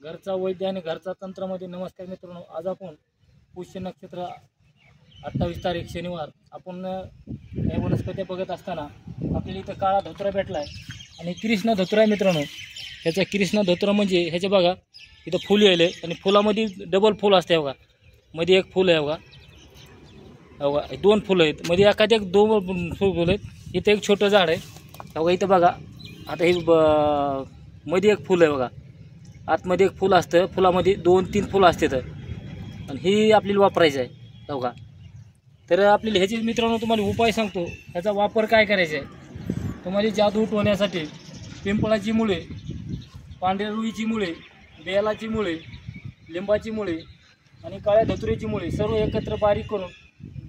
घरचा वैद्य आणि घरचा तंत्रामध्ये नमस्कार मित्रांनो. आज आपण पुष्य नक्षत्र 28 तारीख शनिवार आपण हे वनस्पत्या बघत असताना आपल्याला इथं काळा धोत्रा भेटला आहे आणि कृष्ण धोत्रा आहे मित्रांनो. ह्याचा कृष्ण धोत्रा म्हणजे ह्याचे बघा इथं फुल यायले आणि फुलामध्ये डबल फुल असते बघा. मध्ये एक फुल आहे बघा, बघा दोन फुलं आहेत मध्ये, एखाद्या दोन फुल आहेत. इथं एक छोटं झाड आहे बघा. इथं बघा आता हे मध्ये एक फुल आहे बघा. आतमध्ये एक फुल असतं, फुलामध्ये 2-3 फुलं असतात आणि ही आपल्याला वापरायचं आहे बघा. तर आपल्याला ह्याचे मित्रांनो तुम्हाला उपाय सांगतो. ह्याचा वापर काय करायचा आहे. तुम्हाला जादू उठवण्यासाठी पिंपळाची मुळे, पांढऱ्या रुईची मुळे, बेलाची मुळे, लिंबाची मुळे आणि काळ्या धतुरीची मुळे सर्व एकत्र बारीक करून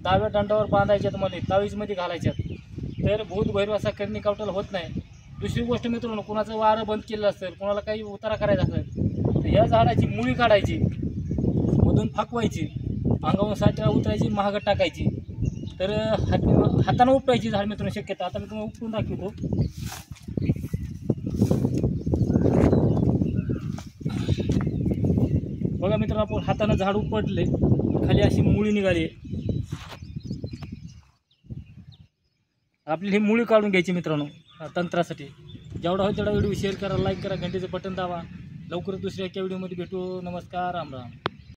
डाव्या दंडावर बांधायच्यात, मध्ये तावीजमध्ये घालायच्यात. तर भूत भैरवासा करणी कावटाला होत नाही. दुसरी गोष्ट मित्रांनो, कोणाचं वारं बंद केलं असेल, कोणाला काही उतारा करायचा असेल तर ह्या झाडाची मुळी काढायची, मधून फाकवायची, अंगावरून साठ्या उतरायची, महागात टाकायची. तर हातानं उपटायची झाड मित्रांनो शक्यता. आता मी तुम्हाला उपटून दाखवतो. बघा मित्रांनो, आपण हातानं झाड उपटले, खाली अशी मुळी निघाली. आपली ही मुळी काढून घ्यायची मित्रांनो तंत्रासाठी. जेवढा होईल तेवढा व्हिडिओ शेअर करा, लाईक करा, घंटेचं बटन दाबा. लवकरच दुसऱ्या एका व्हिडिओमध्ये भेटू. नमस्कार, राम राम.